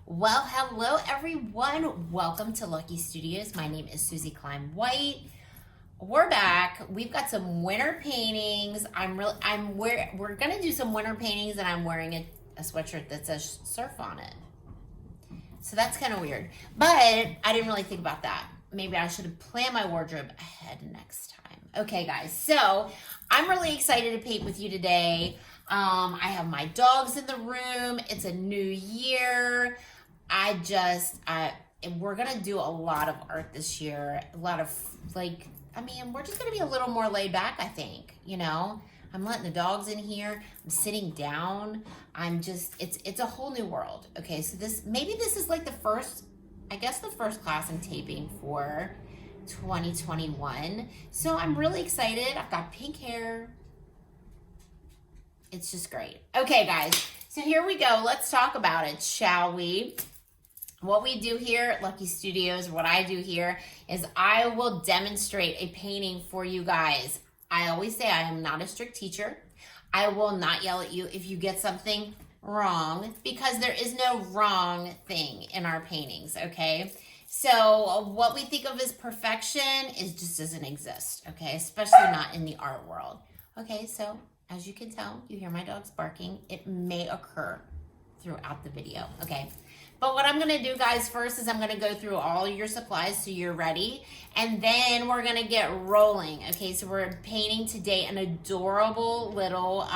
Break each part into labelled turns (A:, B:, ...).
A: Well, hello everyone. Welcome to Luckee Studios. My name is Suzee Cline-White. We're back. We've got some winter paintings. We're gonna do some winter paintings, and I'm wearing a sweatshirt that says surf on it. So that's kind of weird. But I didn't really think about that. Maybe I should have planned my wardrobe ahead next time. Okay, guys. So I'm really excited to paint with you today. I have my dogs in the room. It's a new year. We're gonna do a lot of art this year. A lot of we're just gonna be a little more laid back, I think. I'm letting the dogs in here. I'm sitting down. It's a whole new world. Okay, so this is like the first class I'm taping for 2021. So I'm really excited. I've got pink hair. It's just great. Okay, guys, so here we go. Let's talk about it, shall we? What we do here at Luckee Studios, what I do here is I will demonstrate a painting for you guys. I always say I am not a strict teacher. I will not yell at you if you get something wrong, because there is no wrong thing in our paintings, okay? So what we think of as perfection just doesn't exist, okay? Especially not in the art world. Okay, so as you can tell, you hear my dogs barking. It may occur throughout the video, okay? But what I'm gonna do, guys, first is I'm gonna go through all your supplies so you're ready, and then we're gonna get rolling, okay? So we're painting today an adorable little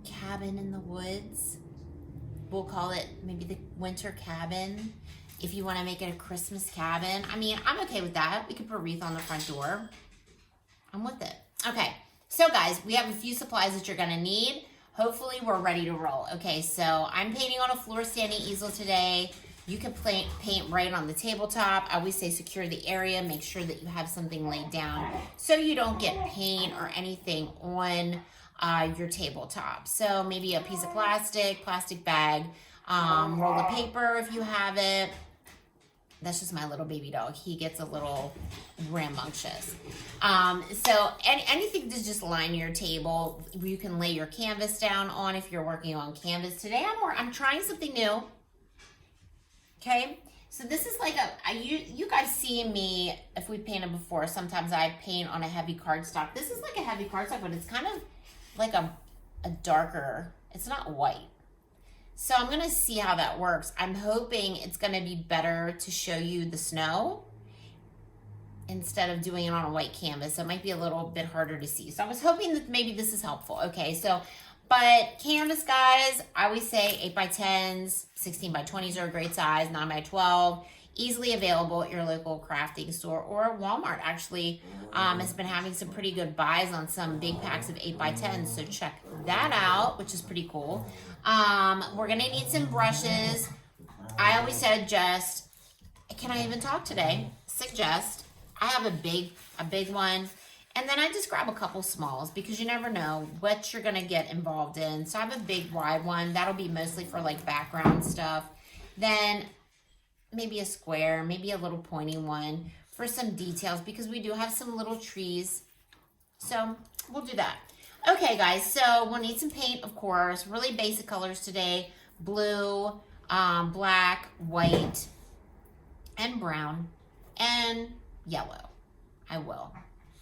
A: cabin in the woods. We'll call it maybe the winter cabin. If you wanna make it a Christmas cabin, I'm okay with that. We could put a wreath on the front door. I'm with it. Okay, so guys, we have a few supplies that you're gonna need. Hopefully we're ready to roll. Okay, so I'm painting on a floor standing easel today. You can paint right on the tabletop. I always say secure the area. Make sure that you have something laid down so you don't get paint or anything on your tabletop. So maybe a piece of plastic bag, roll of paper if you have it. That's just my little baby dog. He gets a little rambunctious. So anything to just line your table. You can lay your canvas down on if you're working on canvas. Today I'm trying something new. Okay, so this is like you guys see me, if we painted before, sometimes I paint on a heavy cardstock. This is like a heavy cardstock, but it's kind of like a darker, it's not white. So I'm gonna see how that works. I'm hoping it's gonna be better to show you the snow instead of doing it on a white canvas. So it might be a little bit harder to see. So I was hoping that maybe this is helpful. Okay, so, but canvas, guys, I always say 8x10s, 16x20s are a great size, 9x12, easily available at your local crafting store, or Walmart actually has been having some pretty good buys on some big packs of 8x10s. So check that out, which is pretty cool. We're gonna need some brushes. I always suggest, can I even talk today? Suggest, I have a big one, and then I just grab a couple smalls because you never know what you're gonna get involved in. So I have a big wide one. That'll be mostly for like background stuff. Then maybe a square, maybe a little pointy one for some details, because we do have some little trees. So we'll do that. Okay, guys, so we'll need some paint, of course. Really basic colors today. Blue, black, white, and brown, and yellow. I will.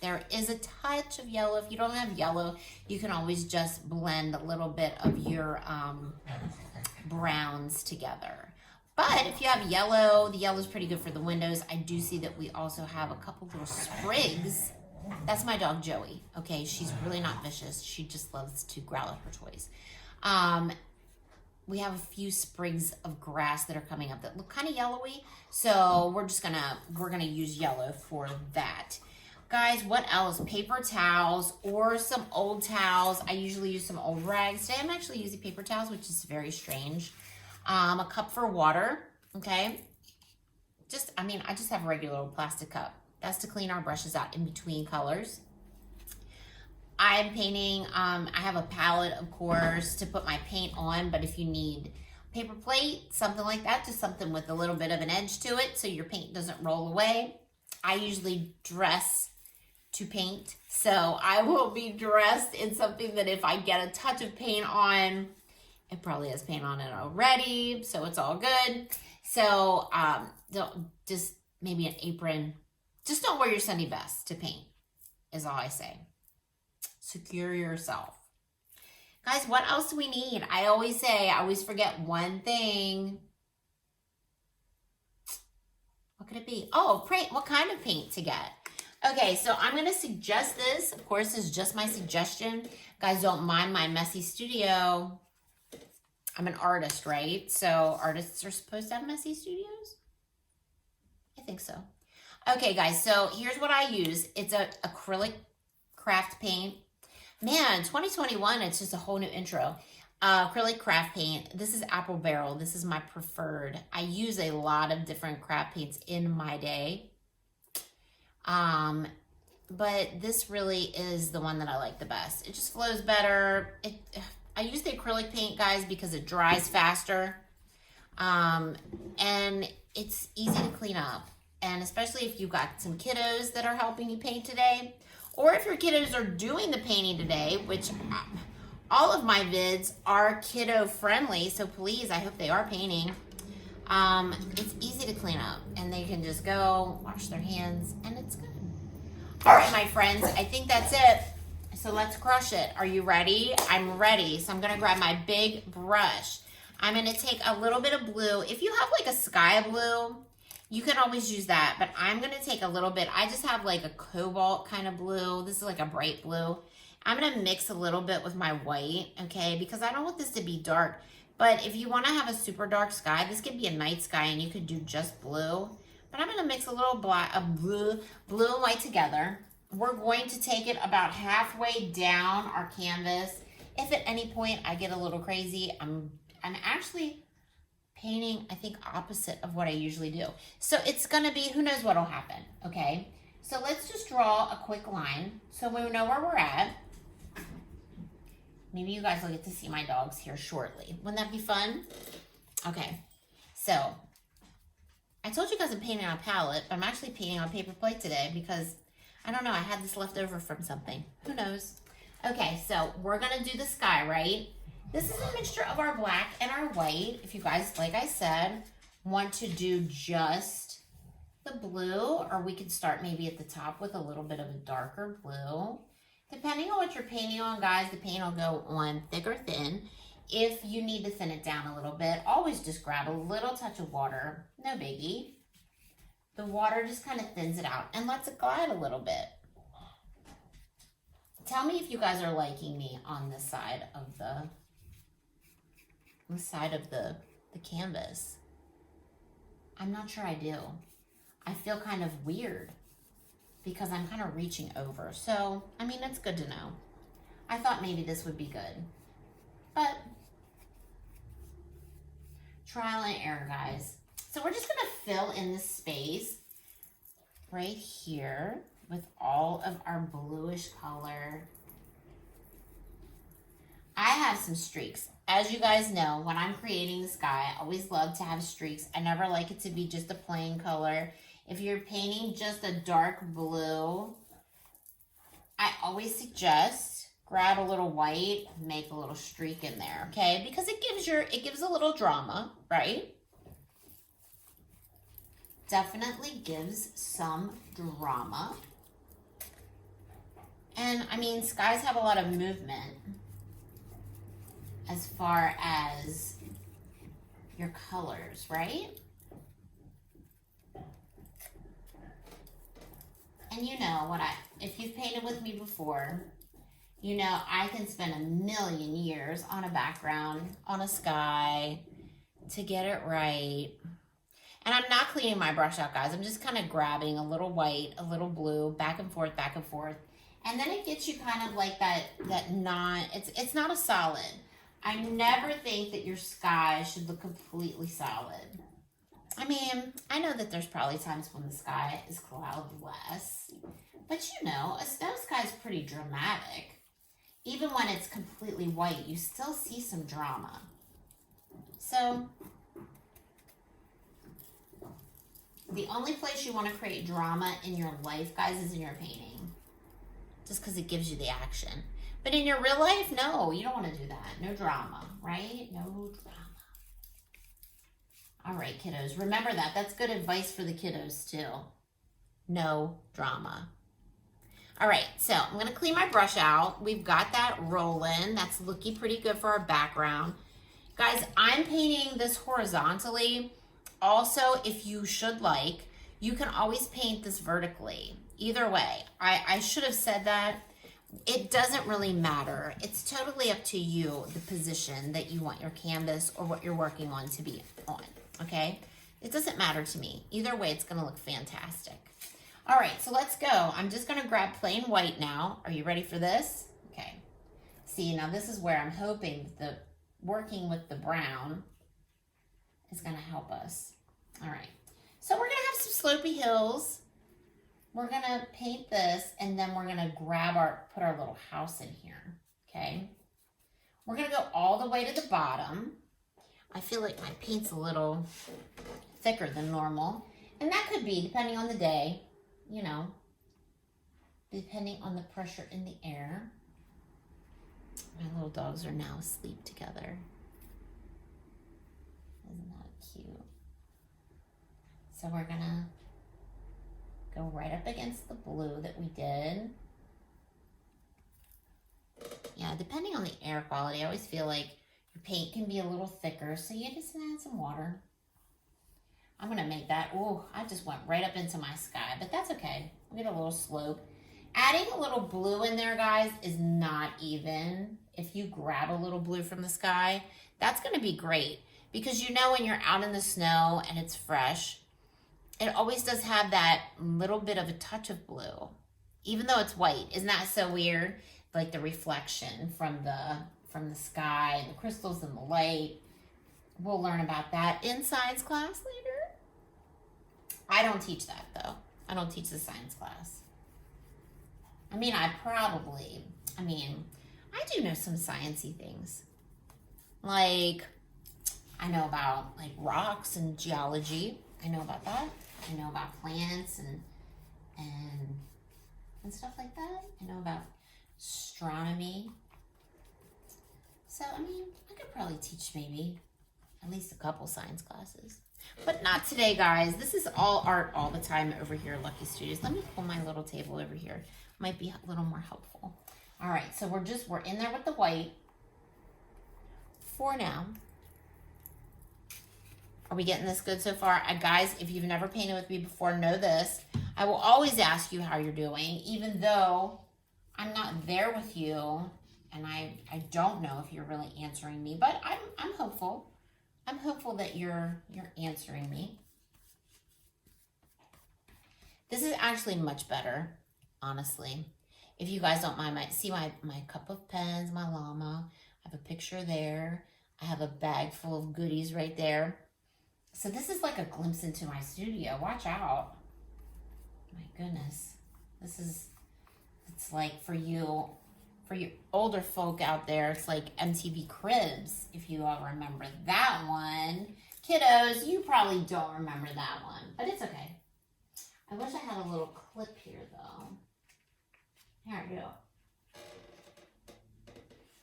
A: There is a touch of yellow. If you don't have yellow, you can always just blend a little bit of your browns together. But if you have yellow, the yellow is pretty good for the windows. I do see that we also have a couple little sprigs. That's my dog, Joey. Okay, she's really not vicious. She just loves to growl at her toys. We have a few sprigs of grass that are coming up that look kind of yellowy. So we're gonna use yellow for that. Guys, what else? Paper towels or some old towels. I usually use some old rags. Today I'm actually using paper towels, which is very strange. A cup for water, okay? I just have a regular old plastic cup. That's to clean our brushes out in between colors. I'm painting, I have a palette, of course, to put my paint on, but if you need paper plate, something like that, just something with a little bit of an edge to it so your paint doesn't roll away. I usually dress to paint, so I will be dressed in something that if I get a touch of paint on, It probably has paint on it already, so it's all good. So don't, just maybe an apron. Just don't wear your Sunday best to paint, is all I say. Secure yourself. Guys, what else do we need? I always say, I always forget one thing. What could it be? Oh, paint. What kind of paint to get? Okay, so I'm going to suggest this. Of course, it's just my suggestion. Guys, don't mind my messy studio. I'm an artist, right? So artists are supposed to have messy studios? I think so. Okay, guys, so here's what I use. It's a acrylic craft paint. Man, 2021, it's just a whole new intro. Acrylic craft paint. This is Apple Barrel. This is my preferred. I use a lot of different craft paints in my day. But this really is the one that I like the best. It just flows better. I use the acrylic paint, guys, because it dries faster. And it's easy to clean up. And especially if you've got some kiddos that are helping you paint today. Or if your kiddos are doing the painting today, which all of my vids are kiddo friendly. So please, I hope they are painting. It's easy to clean up. And they can just go wash their hands and it's good. All right, my friends, I think that's it. So let's crush it. Are you ready? I'm ready. So I'm going to grab my big brush. I'm going to take a little bit of blue. If you have like a sky blue, you can always use that. But I'm going to take a little bit. I just have like a cobalt kind of blue. This is like a bright blue. I'm going to mix a little bit with my white, okay? Because I don't want this to be dark. But if you want to have a super dark sky, this could be a night sky and you could do just blue. But I'm going to mix a little blue and white together. We're going to take it about halfway down our canvas. If at any point I get a little crazy, I'm actually painting, I think, opposite of what I usually do. So it's going to be, who knows what will happen, okay? So let's just draw a quick line so we know where we're at. Maybe you guys will get to see my dogs here shortly. Wouldn't that be fun? Okay, so I told you guys I'm painting on a palette, but I'm actually painting on paper plate today because, I don't know, I had this left over from something. Who knows? Okay, so we're going to do the sky, right? This is a mixture of our black and our white. If you guys, like I said, want to do just the blue, or we could start maybe at the top with a little bit of a darker blue. Depending on what you're painting on, guys, the paint will go on thick or thin. If you need to thin it down a little bit, always just grab a little touch of water. No biggie. The water just kind of thins it out and lets it glide a little bit. Tell me if you guys are liking me on this side of the canvas. I'm not sure I do. I feel kind of weird because I'm kind of reaching over. So, I mean, it's good to know. I thought maybe this would be good. But trial and error, guys. So we're just going to fill in the space right here with all of our bluish color. I have some streaks. As you guys know, when I'm creating the sky, I always love to have streaks. I never like it to be just a plain color. If you're painting just a dark blue, I always suggest grab a little white, make a little streak in there, okay? Because it gives a little drama, right? Definitely gives some drama. And I mean, skies have a lot of movement as far as your colors, right? And you know if you've painted with me before, you know I can spend a million years on a background, on a sky, to get it right. And I'm not cleaning my brush out, guys. I'm just kind of grabbing a little white, a little blue, back and forth, back and forth. And then it gets you kind of like that it's not a solid. I never think that your sky should look completely solid. I mean, I know that there's probably times when the sky is cloudless, but you know, a snow sky is pretty dramatic. Even when it's completely white, you still see some drama. So, the only place you want to create drama in your life, guys, is in your painting. Just because it gives you the action. But in your real life, no, you don't want to do that. No drama, right? No drama. All right, kiddos, remember that. That's good advice for the kiddos too. No drama. All right, so I'm gonna clean my brush out. We've got that rolling. That's looking pretty good for our background. Guys, I'm painting this horizontally. Also, if you should like, you can always paint this vertically. Either way, I should have said that. It doesn't really matter. It's totally up to you, the position that you want your canvas or what you're working on to be on, okay? It doesn't matter to me. Either way, it's gonna look fantastic. All right, so let's go. I'm just gonna grab plain white now. Are you ready for this? Okay. See, now this is where I'm hoping the working with the brown is gonna help us. All right, so we're gonna have some slopey hills. We're gonna paint this and then we're gonna put our little house in here, okay? We're gonna go all the way to the bottom. I feel like my paint's a little thicker than normal. And that could be, depending on the day, you know, depending on the pressure in the air. My little dogs are now asleep together. Isn't that cute? So we're gonna go right up against the blue that we did. Yeah, depending on the air quality, I always feel like your paint can be a little thicker, so you just add some water. I'm gonna make that, oh, I just went right up into my sky, but that's okay. We get a little slope. Adding a little blue in there, guys, is not even. If you grab a little blue from the sky, that's gonna be great, because you know when you're out in the snow and it's fresh, it always does have that little bit of a touch of blue, even though it's white. Isn't that so weird? Like the reflection from the sky, the crystals and the light. We'll learn about that in science class later. I don't teach that though. I don't teach the science class. I mean, I do know some sciencey things. Like, I know about like rocks and geology. I know about that. I know about plants and stuff like that. I know about astronomy. So, I mean, I could probably teach maybe at least a couple science classes. But not today, guys. This is all art all the time over here at Luckee Studios. Let me pull my little table over here. Might be a little more helpful. All right, so we're in there with the white for now. Are we getting this good so far? Guys, if you've never painted with me before, know this. I will always ask you how you're doing, even though I'm not there with you, and I don't know if you're really answering me, but I'm hopeful. I'm hopeful that you're answering me. This is actually much better, honestly. If you guys don't mind, see my cup of pens, my llama. I have a picture there. I have a bag full of goodies right there. So this is like a glimpse into my studio. Watch out. My goodness. It's like for you older folk out there, it's like MTV Cribs, if you all remember that one. Kiddos, you probably don't remember that one, but it's okay. I wish I had a little clip here though. Here I go.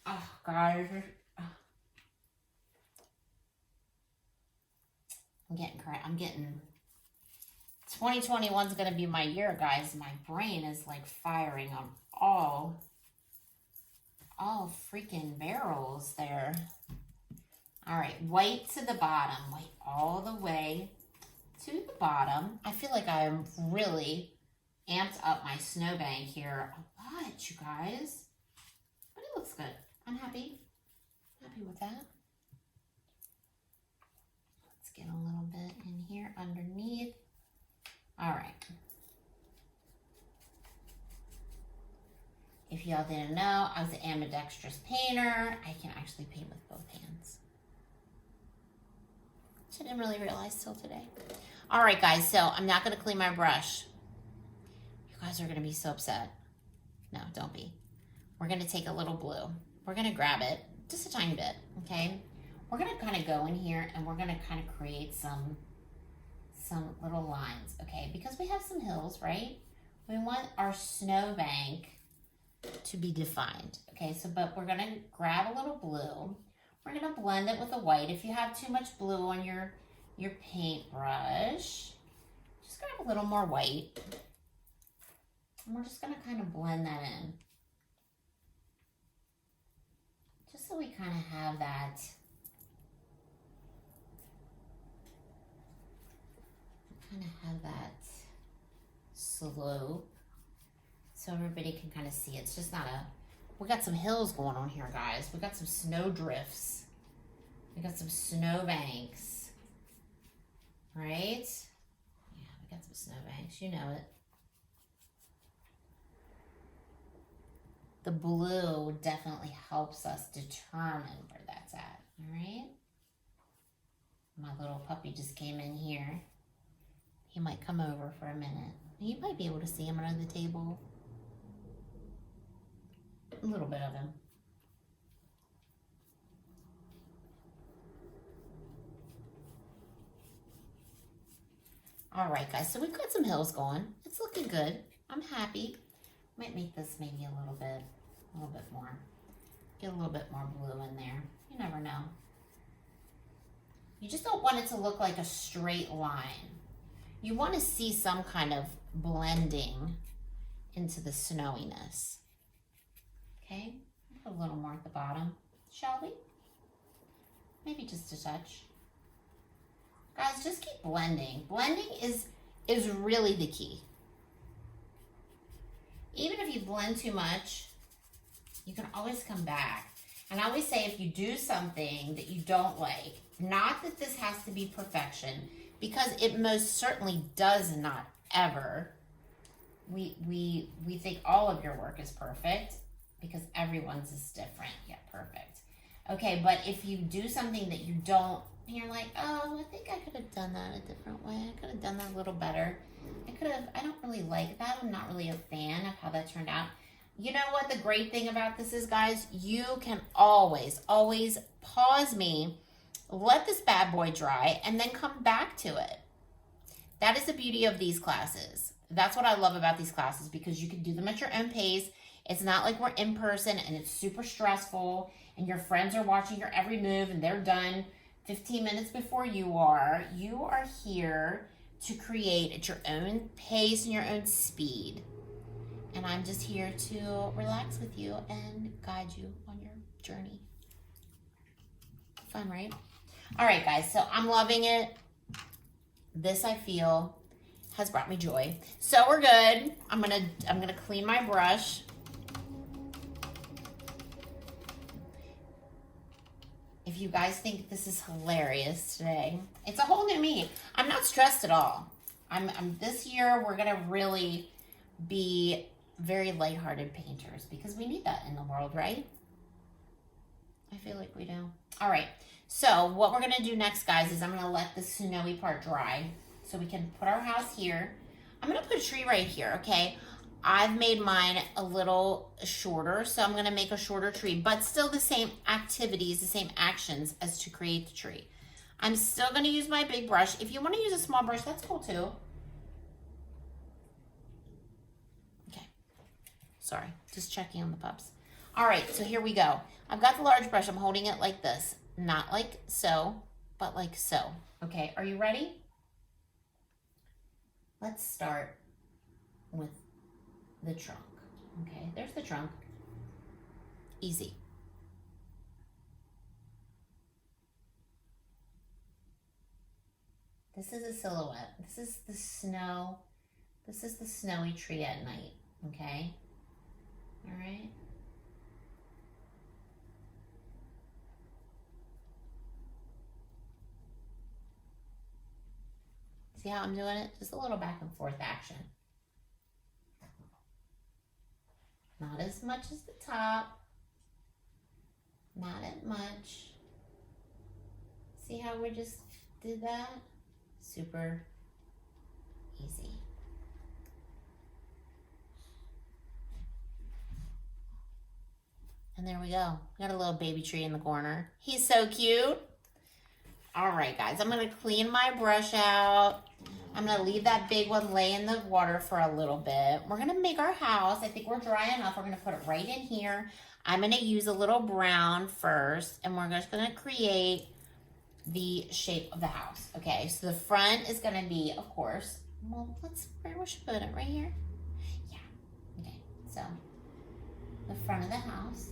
A: Oh, guys. I'm getting 2021 is going to be my year, guys. My brain is like firing on all freaking barrels there. All right, white to the bottom. White all the way to the bottom. I feel like I'm really amped up my snowbank here a lot, you guys. But it looks good. I'm happy. Happy with that. Let's get a little bit in here underneath. All right. If y'all didn't know, I was an ambidextrous painter. I can actually paint with both hands. Which I didn't really realize till today. All right, guys, so I'm not gonna clean my brush. You guys are gonna be so upset. No, don't be. We're gonna take a little blue. We're gonna grab it, just a tiny bit, okay? We're gonna kind of go in here and we're gonna kind of create some little lines, okay? Because we have some hills, right? We want our snowbank to be defined. Okay, so but we're gonna grab a little blue. We're gonna blend it with the white. If you have too much blue on your paintbrush, just grab a little more white. And we're just gonna kind of blend that in. Just so we kind of have that slope so everybody can kind of see. It's just not a, we got some hills going on here, guys. We got some snow drifts. We got some snow banks, right? Yeah, we got some snow banks, you know it. The blue definitely helps us determine where that's at, all right? My little puppy just came in here. He might come over for a minute. You might be able to see him under the table. A little bit of him. All right, guys, so we've got some hills going. It's looking good. I'm happy. Might make this maybe a little bit more. Get a little bit more blue in there. You never know. You just don't want it to look like a straight line. You want to see some kind of blending into the snowiness. Okay, put a little more at the bottom, shall we? Maybe just a touch. Guys, just keep blending. Blending is really the key. Even if you blend too much, you can always come back. And I always say, if you do something that you don't like, not that this has to be perfection, because it most certainly does not ever. We think all of your work is perfect, because everyone's is different yet perfect. Okay, but if you do something that you don't, and you're like, oh, I think I could have done that a different way. I could have done that a little better. I don't really like that. I'm not really a fan of how that turned out. You know what the great thing about this is, guys? You can always pause me, let this bad boy dry, and then come back to it. That is the beauty of these classes. That's what I love about these classes, because you can do them at your own pace. It's not like we're in person and it's super stressful and your friends are watching your every move and they're done 15 minutes before you are. You are here to create at your own pace and your own speed. And I'm just here to relax with you and guide you on your journey. Fun, right? All right, guys, so I'm loving it. This, I feel, has brought me joy. So we're good. I'm gonna clean my brush. If you guys think this is hilarious today, it's a whole new me. I'm not stressed at all. This year we're gonna really be very lighthearted painters, because we need that in the world, right? I feel like we do. All right, so what we're gonna do next, guys, is I'm gonna let the snowy part dry so we can put our house here. I'm gonna put a tree right here, okay? I've made mine a little shorter, so I'm gonna make a shorter tree, but still the same activities, the same actions as to create the tree. I'm still gonna use my big brush. If you wanna use a small brush, that's cool too. Okay, sorry, just checking on the pups. All right, so here we go. I've got the large brush, I'm holding it like this. Not like so, but like so. Okay, are you ready? Let's start with the trunk. Okay, there's the trunk. Easy. This is a silhouette. This is the snow. This is the snowy tree at night. Okay? All right? See how I'm doing it? Just a little back and forth action. Not as much as the top. Not as much. See how we just did that? Super easy. And there we go. Got a little baby tree in the corner. He's so cute. All right, guys, I'm gonna clean my brush out. I'm going to leave that big one lay in the water for a little bit. We're going to make our house. I think we're dry enough. We're going to put it right in here. I'm going to use a little brown first, and we're just going to create the shape of the house. Okay, so the front is going to be, of course, well, where we should put it, right here? Yeah, okay, so the front of the house.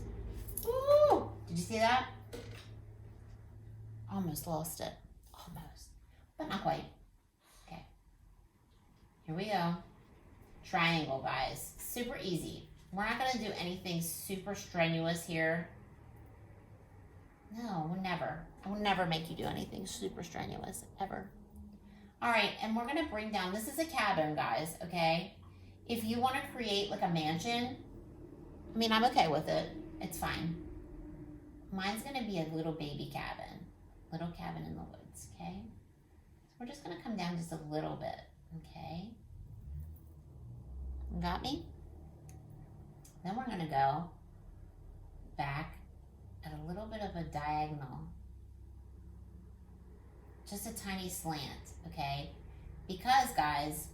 A: Ooh, did you see that? Almost lost it, almost, but not quite. Okay, here we go. Triangle, guys, super easy. We're not gonna do anything super strenuous here. No, we'll never. I will never make you do anything super strenuous, ever. All right, and we're gonna bring down, this is a cabin, guys, okay? If you wanna create like a mansion, I mean, I'm okay with it. It's fine. Mine's gonna be a little baby cabin. Little cabin in the woods, okay? So we're just gonna come down just a little bit, okay? You got me? Then we're gonna go back at a little bit of a diagonal. Just a tiny slant, okay? Because, guys,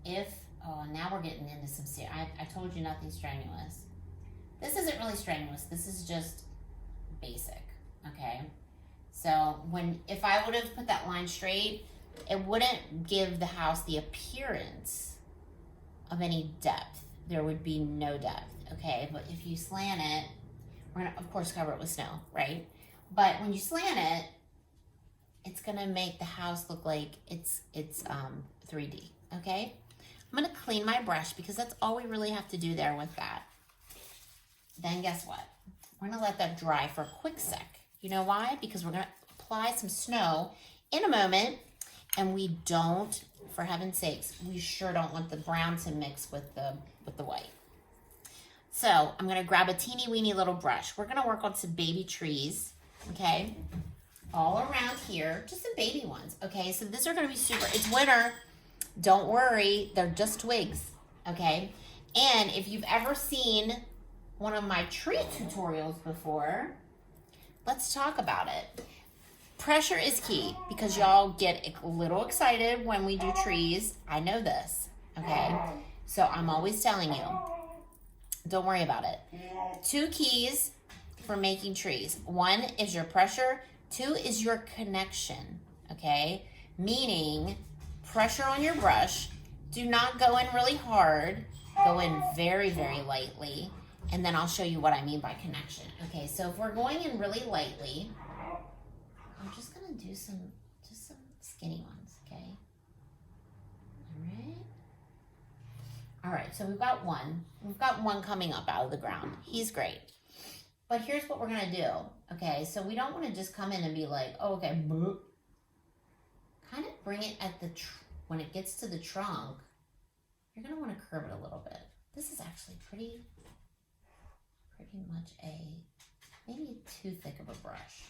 A: oh, now we're getting into some serious, I told you nothing strenuous. This isn't really strenuous. This is just basic, okay? So if I would have put that line straight, it wouldn't give the house the appearance of any depth. There would be no depth, okay? But if you slant it, we're gonna, of course, cover it with snow, right? But when you slant it, it's gonna make the house look like it's 3D, okay? I'm gonna clean my brush because that's all we really have to do there with that. Then guess what? We're gonna let that dry for a quick sec. You know why? Because we're gonna apply some snow in a moment, and we don't, for heaven's sakes, we sure don't want the brown to mix with the white. So I'm gonna grab a teeny weeny little brush. We're gonna work on some baby trees, okay? All around here, just some baby ones, okay? So these are gonna be super, it's winter, don't worry, they're just twigs, okay? And if you've ever seen one of my tree tutorials before, let's talk about it. Pressure is key because y'all get a little excited when we do trees. I know this, okay? So I'm always telling you, don't worry about it. 2 keys for making trees. 1 is your pressure. 2 is your connection, okay? Meaning pressure on your brush. Do not go in really hard. Go in very, very lightly. And then I'll show you what I mean by connection. Okay, so if we're going in really lightly, I'm just gonna do some skinny ones, okay? All right, so we've got one. We've got one coming up out of the ground. He's great. But here's what we're gonna do, okay? So we don't wanna just come in and be like, oh, okay, boop. Kind of bring it at when it gets to the trunk, you're gonna wanna curve it a little bit. This is actually pretty much maybe too thick of a brush.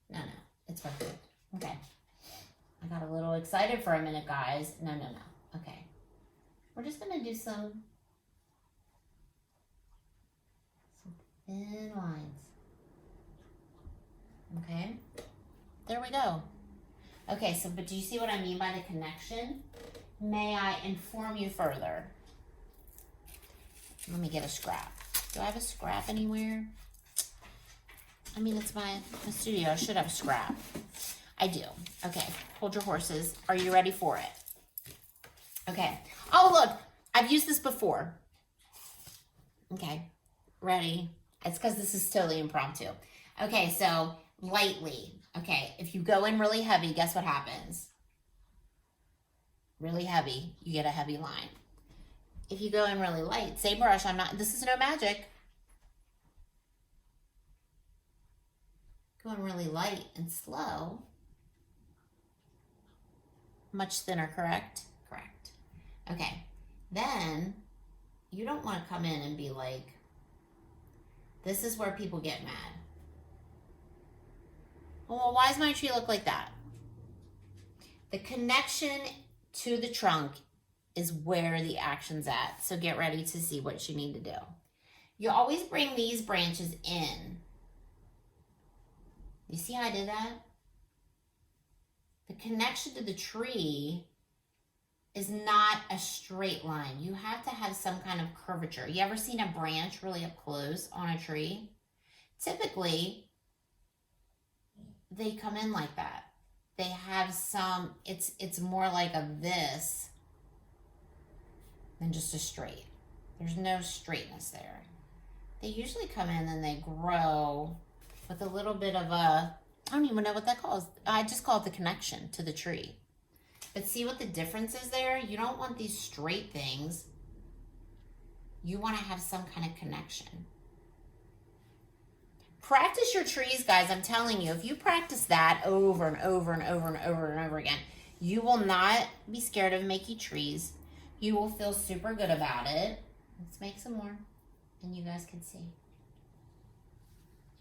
A: No, it's perfect. Okay. I got a little excited for a minute, guys. No. Okay. We're just gonna do some thin lines. Okay. There we go. Okay, so, but do you see what I mean by the connection? May I inform you further? Let me get a scrap. Do I have a scrap anywhere? I mean, it's my studio. I should have a scrap. I do. Okay, hold your horses. Are you ready for it? Okay. Oh, look, I've used this before. Okay, ready? It's because this is totally impromptu. Okay, so lightly. Okay, if you go in really heavy, guess what happens? Really heavy, you get a heavy line. If you go in really light, say brush, this is no magic. Going really light and slow. Much thinner, correct? Correct. Okay, then you don't want to come in and be like, this is where people get mad. Well, why does my tree look like that? The connection to the trunk is where the action's at. So get ready to see what you need to do. You always bring these branches in. You see how I did that? the connection to the tree is not a straight line. You have to have some kind of curvature. You ever seen a branch really up close on a tree? Typically, they come in like that. They have some, it's more like a this than just a straight. There's no straightness there. They usually come in and they grow with a little bit of a, I don't even know what that calls. I just call it the connection to the tree. But see what the difference is there? You don't want these straight things. You want to have some kind of connection. Practice your trees, guys. I'm telling you, if you practice that over and over and over and over and over again, you will not be scared of making trees. You will feel super good about it. Let's make some more, and you guys can see.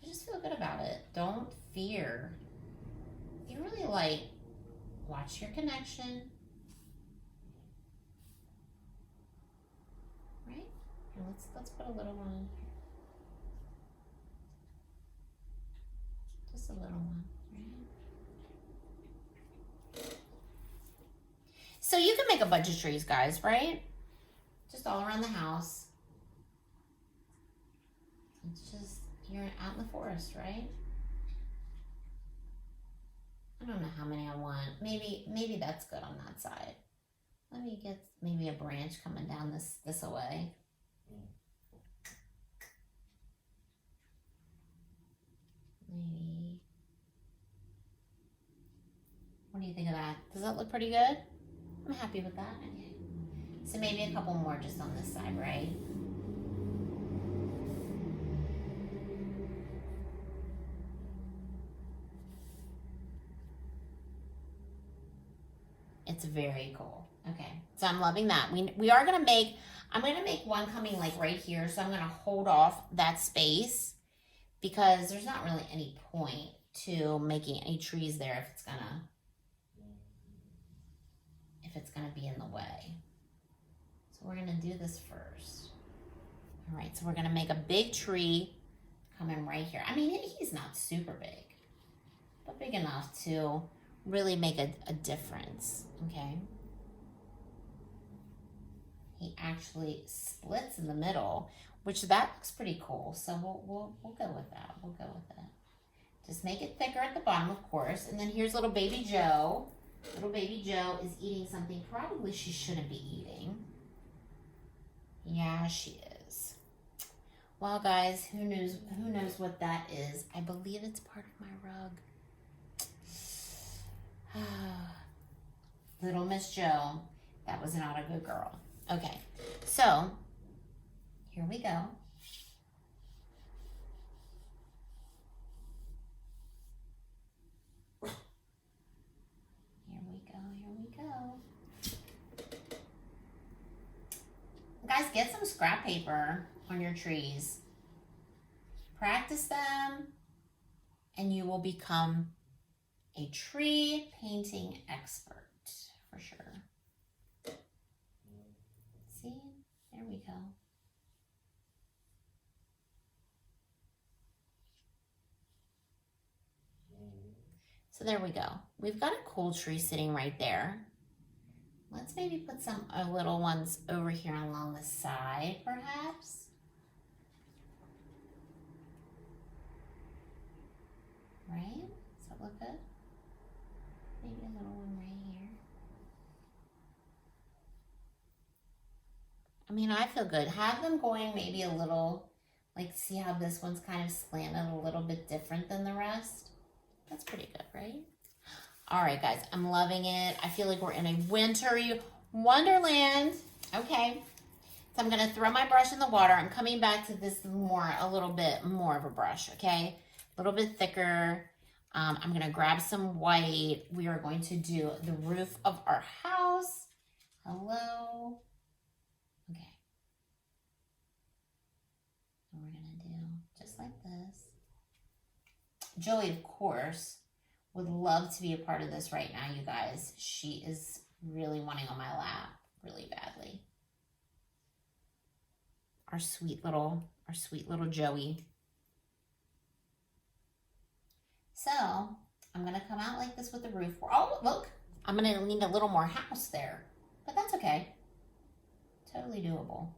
A: You just feel good about it. Don't fear. You really like, watch your connection. Right? And let's put a little one in here. Just a little one, right? So you can make a bunch of trees, guys, right? Just all around the house. It's just, you're out in the forest, right? I don't know how many I want. Maybe that's good on that side. Let me get maybe a branch coming down this away. Maybe. What do you think of that? Does that look pretty good? I'm happy with that. Okay. So maybe a couple more just on this side, right? It's very cool. Okay, so I'm loving that. We are gonna make, I'm gonna make one coming like right here. So I'm gonna hold off that space because there's not really any point to making any trees there if it's gonna be in the way. So we're gonna do this first. All right, so we're gonna make a big tree coming right here. I mean, he's not super big, but big enough to really make a difference, okay? He actually splits in the middle, which that looks pretty cool. So we'll go with that. We'll go with it. Just make it thicker at the bottom, of course. And then here's little baby Joe. Little baby Joe is eating something probably she shouldn't be eating. Yeah, she is. Well, guys, who knows what that is? I believe it's part of my rug. Little Miss Joe, that was not a good girl. Okay, so here we go. Here we go, here we go. Guys, get some scrap paper on your trees. Practice them, and you will become a tree painting expert for sure. See, there we go. So there we go. We've got a cool tree sitting right there. Let's maybe put some little ones over here along the side, perhaps. Right? Does that look good? Maybe a little one right here. I mean, I feel good. Have them going maybe a little, like, see how this one's kind of slanted a little bit different than the rest? That's pretty good, right? All right, guys, I'm loving it. I feel like we're in a wintry wonderland. Okay, so I'm gonna throw my brush in the water. I'm coming back to this a little bit more of a brush, okay? A little bit thicker. I'm gonna grab some white. We are going to do the roof of our house. Hello. Okay. And we're gonna do just like this. Joey, of course, would love to be a part of this right now, you guys. She is really wanting on my lap really badly. Our sweet little Joey. So I'm gonna come out like this with the roof. Oh, look, I'm gonna need a little more house there, but that's okay. Totally doable.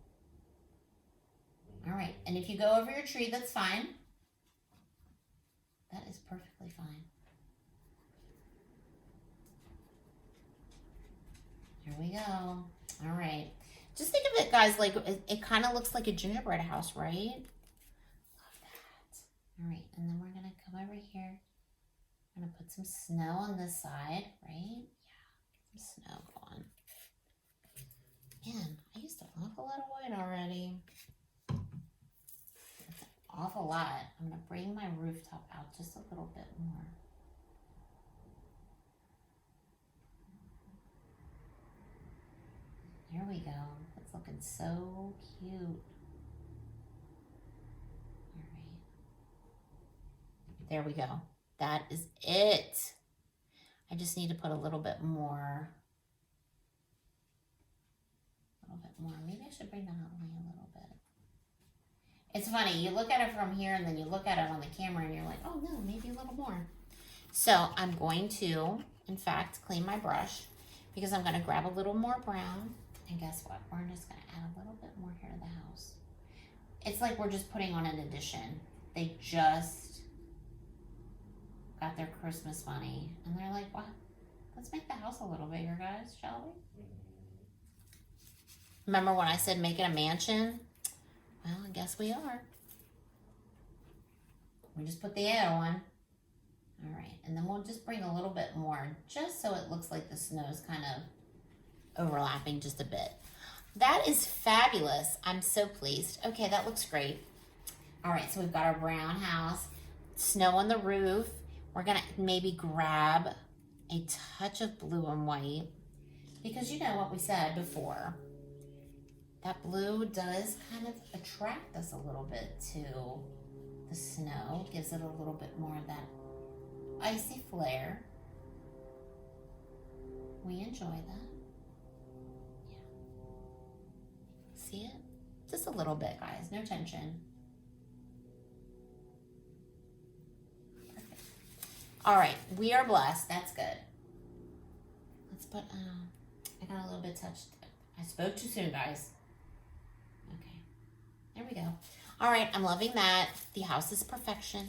A: All right, and if you go over your tree, that's fine. That is perfectly fine. Here we go. All right. Just think of it, guys, like it kind of looks like a gingerbread house, right? Love that. All right, and then we're going to come over here. I'm going to put some snow on this side, right? Yeah, get some snow going. Man, I used an awful lot of white already. That's an awful lot. I'm going to bring my rooftop out just a little bit more. There we go. That's looking so cute. All right. There we go. That is it. I just need to put a little bit more. Maybe I should bring that outline a little bit. It's funny. You look at it from here and then you look at it on the camera and you're like, oh no, maybe a little more. So I'm going to, in fact, clean my brush because I'm going to grab a little more brown. And guess what? We're just going to add a little bit more here to the house. It's like we're just putting on an addition. They just got their Christmas money. And they're like, what? Let's make the house a little bigger, guys, shall we? Remember when I said make it a mansion? Well, I guess we are. We just put the air on. All right. And then we'll just bring a little bit more just so it looks like the snow is kind of overlapping just a bit. That is fabulous. I'm so pleased. Okay, that looks great. All right, so we've got our brown house, snow on the roof. We're gonna maybe grab a touch of blue and white because you know what we said before. That blue does kind of attract us a little bit to the snow, gives it a little bit more of that icy flair. We enjoy that. See it? Just a little bit, guys. No tension. Perfect. All right. We are blessed. That's good. Let's put, I got a little bit touched. I spoke too soon, guys. Okay. There we go. All right. I'm loving that. The house is perfection.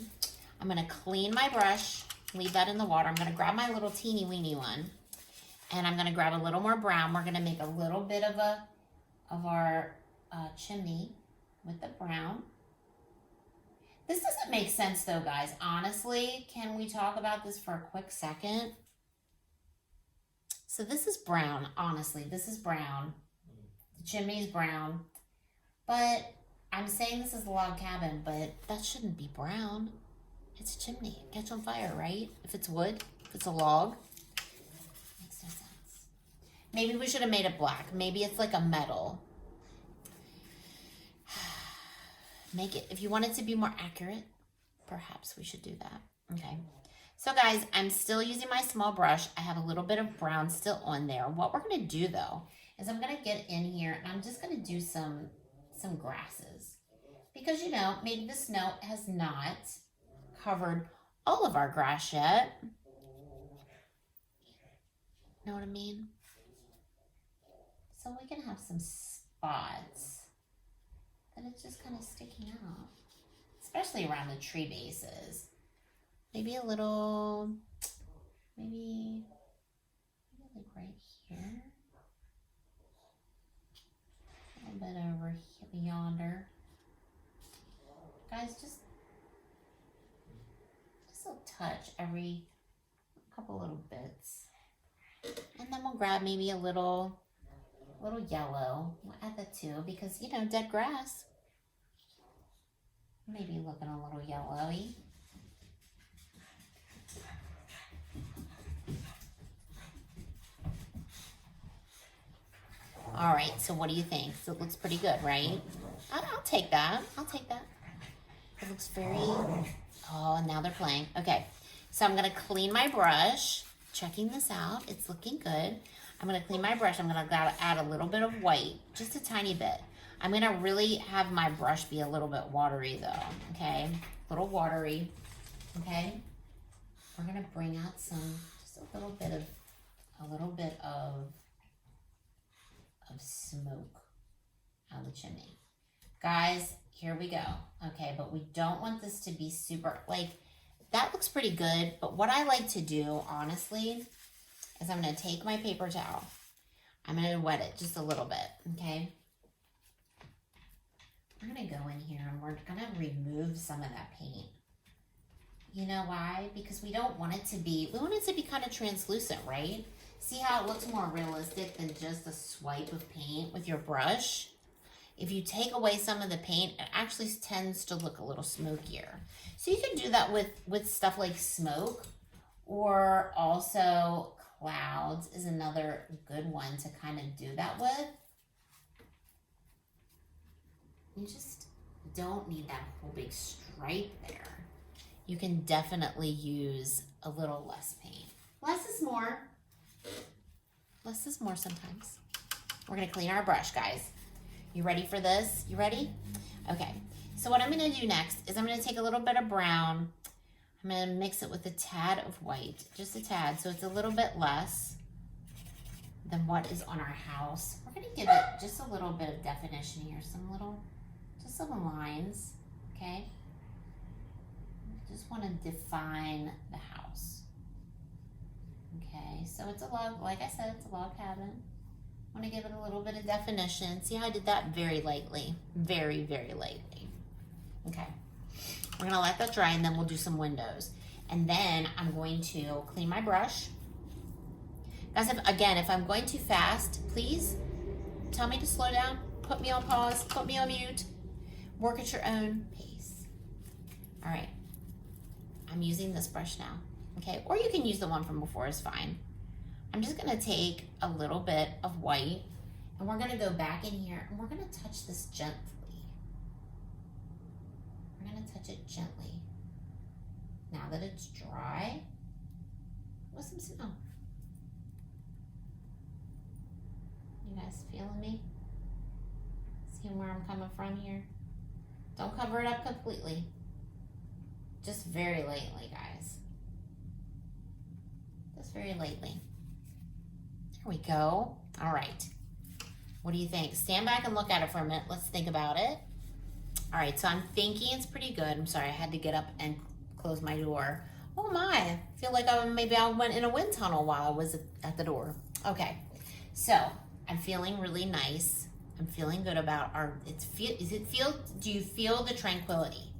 A: I'm going to clean my brush. Leave that in the water. I'm going to grab my little teeny weeny one. And I'm going to grab a little more brown. We're going to make a little bit of our chimney with the brown. This doesn't make sense though, guys. Honestly, can we talk about this for a quick second? So this is brown. Honestly, this is brown. The chimney is brown. But I'm saying this is a log cabin, but that shouldn't be brown. It's a chimney. Catch on fire, right? If it's wood, if it's a log. Makes no sense. Maybe we should have made it black. Maybe it's like a metal. Make it, if you want it to be more accurate, perhaps we should do that. Okay. So guys, I'm still using my small brush. I have a little bit of brown still on there. What we're going to do though, is I'm going to get in here and I'm just going to do some grasses. Because you know, maybe the snow has not covered all of our grass yet. Know what I mean? So we can have some spots that it's just kind of sticking out, especially around the tree bases. Maybe a little, maybe like right here. A little bit over yonder. Guys, just a touch every couple little bits. And then we'll grab maybe a little yellow. We'll add that too because, you know, dead grass. Maybe looking a little yellowy. All right, so what do you think? So it looks pretty good, right? I'll take that. I'll take that. It looks very, oh, and now they're playing. Okay, so I'm gonna clean my brush. Checking this out, it's looking good. I'm gonna clean my brush. I'm gonna add a little bit of white, just a tiny bit. I'm gonna really have my brush be a little bit watery though, okay? A little watery, okay? we're gonna bring out just a little bit of smoke out of the chimney. Guys, here we go. Okay, but we don't want this to be super, like, that looks pretty good, but what I like to do, honestly, is I'm gonna take my paper towel. I'm gonna wet it just a little bit, okay? We're gonna go in here and we're gonna remove some of that paint. You know why? Because we don't want it to be, we want it to be kind of translucent, right? See how it looks more realistic than just a swipe of paint with your brush? If you take away some of the paint, it actually tends to look a little smokier. So you can do that with stuff like smoke, or also clouds is another good one to kind of do that with. You just don't need that whole big stripe there. You can definitely use a little less paint. Less is more. Less is more sometimes. We're gonna clean our brush, guys. You ready for this? You ready? Okay, so what I'm gonna do next is I'm gonna take a little bit of brown. I'm gonna mix it with a tad of white, just a tad, so it's a little bit less than what is on our house. We're gonna give it just a little bit of definition here, just some lines, okay? Just wanna define the house. Okay, so it's a log, like I said, it's a log cabin. I want to give it a little bit of definition. See how I did that very lightly, very, very lightly. Okay, we're gonna let that dry and then we'll do some windows. And then I'm going to clean my brush. Guys, if I'm going too fast, please tell me to slow down, put me on pause, put me on mute, work at your own pace. All right, I'm using this brush now, okay? Or you can use the one from before, is fine. I'm just gonna take a little bit of white and we're gonna go back in here and we're gonna touch this gently. We're gonna touch it gently. Now that it's dry, with some snow. You guys feeling me? Seeing where I'm coming from here? Don't cover it up completely. Just very lightly, guys. Just very lightly. There we go. All right. What do you think? Stand back and look at it for a minute. Let's think about it. All right, so I'm thinking it's pretty good. I'm sorry, I had to get up and close my door. Oh my, I feel like maybe I went in a wind tunnel while I was at the door. Okay, so I'm feeling really nice. I'm feeling good about do you feel the tranquility?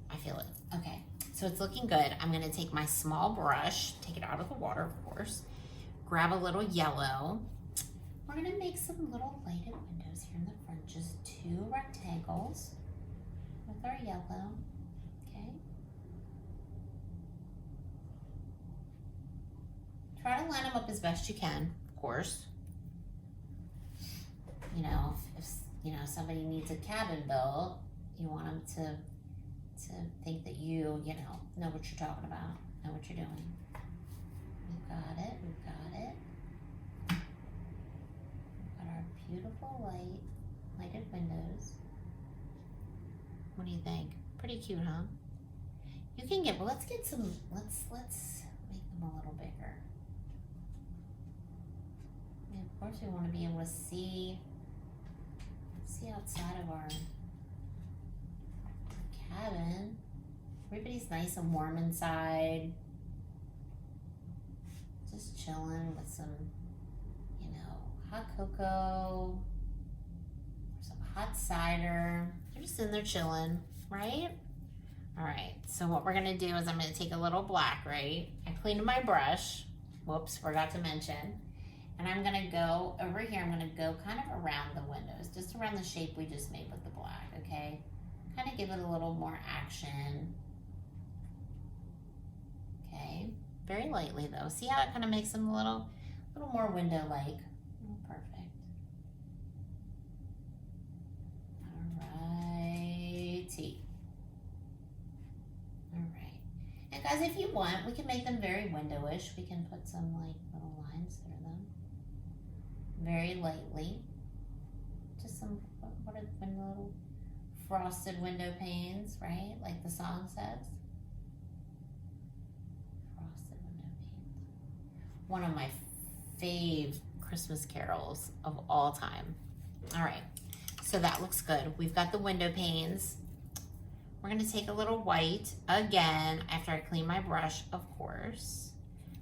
A: I feel it. Okay. So it's looking good. I'm gonna take my small brush, take it out of the water, of course, grab a little yellow. We're gonna make some little lighted windows here in the front, just 2 rectangles with our yellow, okay? Try to line them up as best you can, of course. You know, if somebody needs a cabin built, you want them to think that you know what you're talking about, know what you're doing. We've got it, we've got it. We've got our beautiful lighted windows. What do you think? Pretty cute, huh? You can get, well, let's make them a little bigger. And of course we want to be able to see outside of our cabin. Everybody's nice and warm inside. Just chilling with some, hot cocoa, or some hot cider. They're just in there chilling, right? All right, so what we're gonna do is I'm gonna take a little black, right? I cleaned my brush. Whoops, forgot to mention. And I'm gonna go over here, I'm gonna go kind of around the windows, just around the shape we just made with the black, okay? Kind of give it a little more action. Okay, very lightly though. See how it kind of makes them a little more window-like. Oh, perfect. Alrighty. Alright. And guys, if you want, we can make them very windowish. We can put some little lines through them. Very lightly. Just some, what are the little frosted window panes, right? Like the song says. Frosted window panes. One of my fave Christmas carols of all time. All right, so that looks good. We've got the window panes. We're gonna take a little white again after I clean my brush, of course.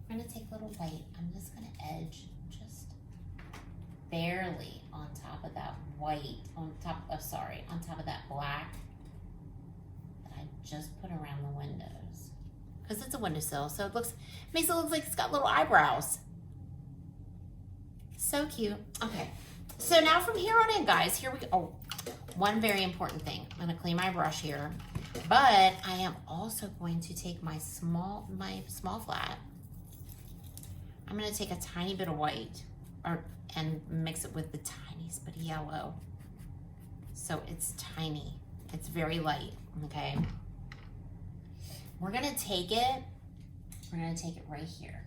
A: I'm gonna take a little white. I'm just gonna edge just barely on top of that white, on top of that black that I just put around the windows. Because it's a windowsill, so makes it look like it's got little eyebrows. So cute. Okay, so now from here on in, guys, here we go. Oh, one very important thing. I'm gonna clean my brush here, but I am also going to take my small flat. I'm gonna take a tiny bit of white and mix it with the tiniest bit of yellow. So it's tiny, it's very light, okay? We're gonna take it right here.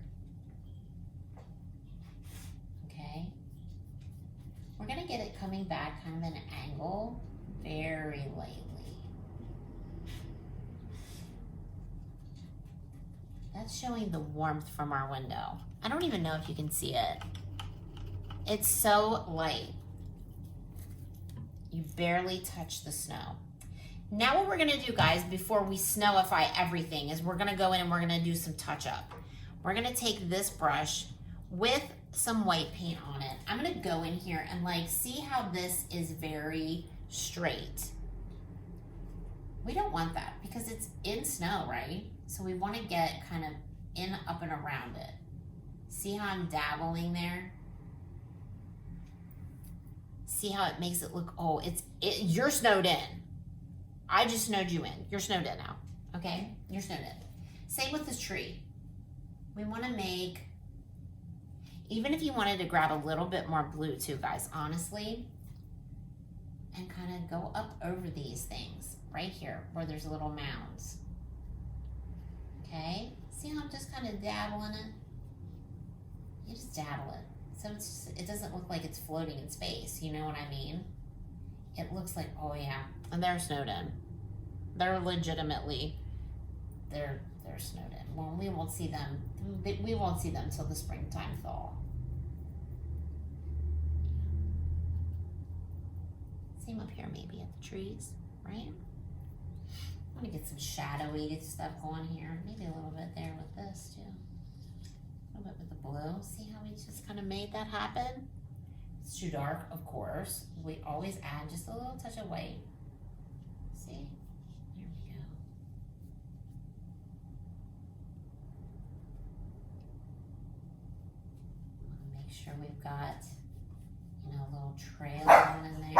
A: Okay? We're gonna get it coming back kind of at an angle, very lightly. That's showing the warmth from our window. I don't even know if you can see it. It's so light. You barely touch the snow. Now what we're gonna do, guys, before we snowify everything is we're gonna go in and we're gonna do some touch up. We're gonna take this brush with some white paint on it. I'm gonna go in here and like, see how this is very straight. We don't want that because it's in snow, right? So we wanna get kind of in, up and around it. See how I'm dabbling there? See how it makes it look, oh, you're snowed in. I just snowed you in. You're snowed in now, okay? You're snowed in. Same with this tree. We wanna make, even if you wanted to grab a little bit more blue too, guys, honestly, and kind of go up over these things right here where there's little mounds. Okay, see how I'm just kind of dabbling it? You just dabble it. So it doesn't look like it's floating in space, you know what I mean? It looks like, oh yeah, and they're snowed in. They're legitimately, they're snowed in. Well, we won't see them until the springtime thaw. Same up here maybe at the trees, right? I'm gonna get some shadowy stuff going here. Maybe a little bit there with this too. A little bit with the blue. See how we just kind of made that happen? It's too dark, of course. We always add just a little touch of white. See? There we go. Make sure we've got, you know, a little trail down in there.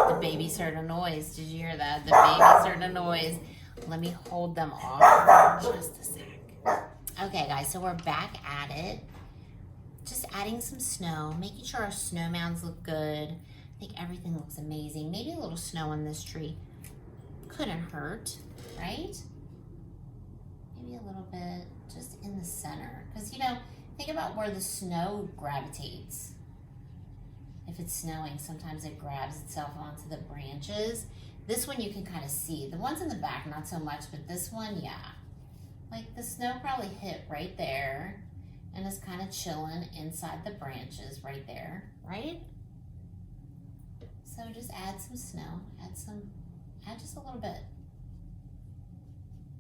A: The babies heard a noise. Did you hear that? The babies heard a noise. Let me hold them off for just a sec. Okay, guys, so we're back at it. Just adding some snow, making sure our snow mounds look good. I think everything looks amazing. Maybe a little snow on this tree couldn't hurt, right? Maybe a little bit just in the center. Because, you know, think about where the snow gravitates. If it's snowing, sometimes it grabs itself onto the branches. This one you can kind of see. The ones in the back, not so much, but this one, yeah. Like the snow probably hit right there and is kind of chilling inside the branches right there, right? So just add some snow, add just a little bit.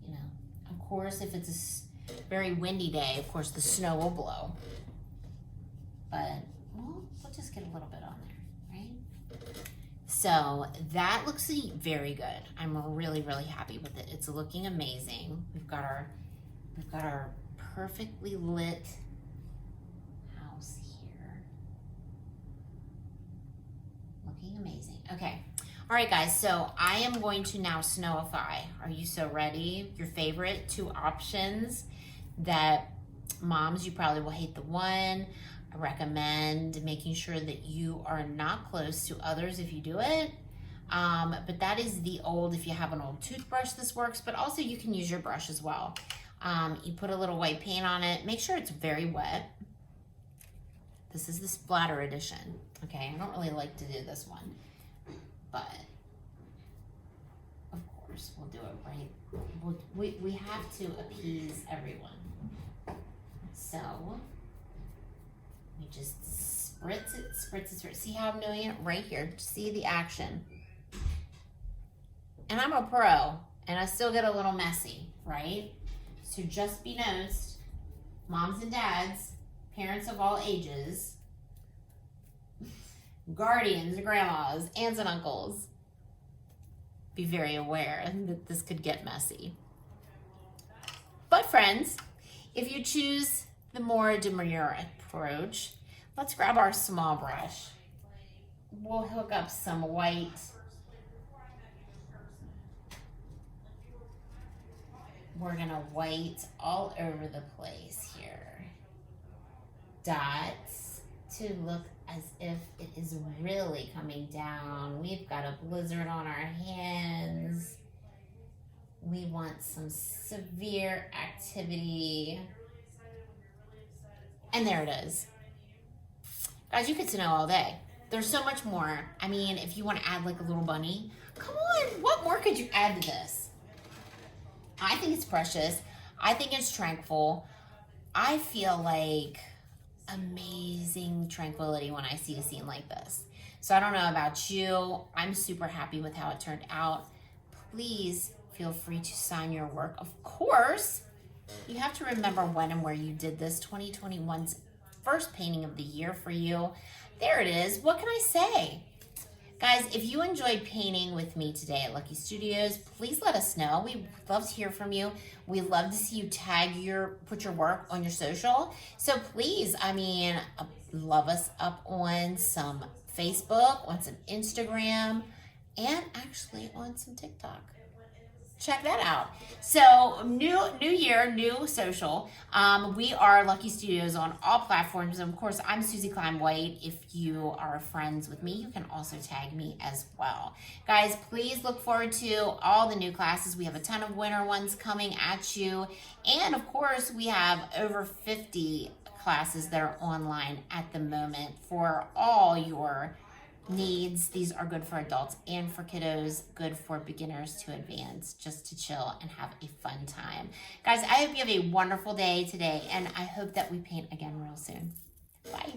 A: You know, of course, if it's a very windy day, of course the snow will blow. But we'll just get a little bit on there, right? So that looks very good. I'm really, really happy with it. It's looking amazing. We've got our perfectly lit house here. Looking amazing. Okay. All right, guys. So I am going to now snowify. Are you so ready? Your favorite 2 options that moms, you probably will hate the one. I recommend making sure that you are not close to others if you do it. But that is the old, if you have an old toothbrush, this works, but also you can use your brush as well. You put a little white paint on it. Make sure it's very wet. This is the splatter edition. Okay, I don't really like to do this one, but of course we'll do it right. We have to appease everyone. So we just spritz it, spritz it, spritz. See how I'm doing it right here? See the action. And I'm a pro, and I still get a little messy, right? So just be noticed, moms and dads, parents of all ages, guardians, grandmas, aunts and uncles, be very aware that this could get messy. But friends, if you choose the more demure approach, let's grab our small brush. We'll hook up some white. We're gonna white all over the place here. Dots to look as if it is really coming down. We've got a blizzard on our hands. We want some severe activity. And there it is. Guys, you get to know all day. There's so much more. I mean, if you want to add like a little bunny, come on, what more could you add to this? I think it's precious. I think it's tranquil. I feel like amazing tranquility when I see a scene like this. So I don't know about you. I'm super happy with how it turned out. Please feel free to sign your work. Of course, you have to remember when and where you did this. 2021's first painting of the year for you. There it is. What can I say? Guys, if you enjoyed painting with me today at Luckee Studios, please let us know. We'd love to hear from you. We'd love to see you put your work on your social. So please, love us up on some Facebook, on some Instagram, and actually on some TikTok. Check that out. So new year, new social. We are Luckee Studios on all platforms. And of course, I'm Suzee Cline-White. If you are friends with me, you can also tag me as well. Guys, please look forward to all the new classes. We have a ton of winter ones coming at you. And of course, we have over 50 classes that are online at the moment for all your needs. These are good for adults and for kiddos, good for beginners to advanced, just to chill and have a fun time. Guys, I hope you have a wonderful day today, and I hope that we paint again real soon. Bye.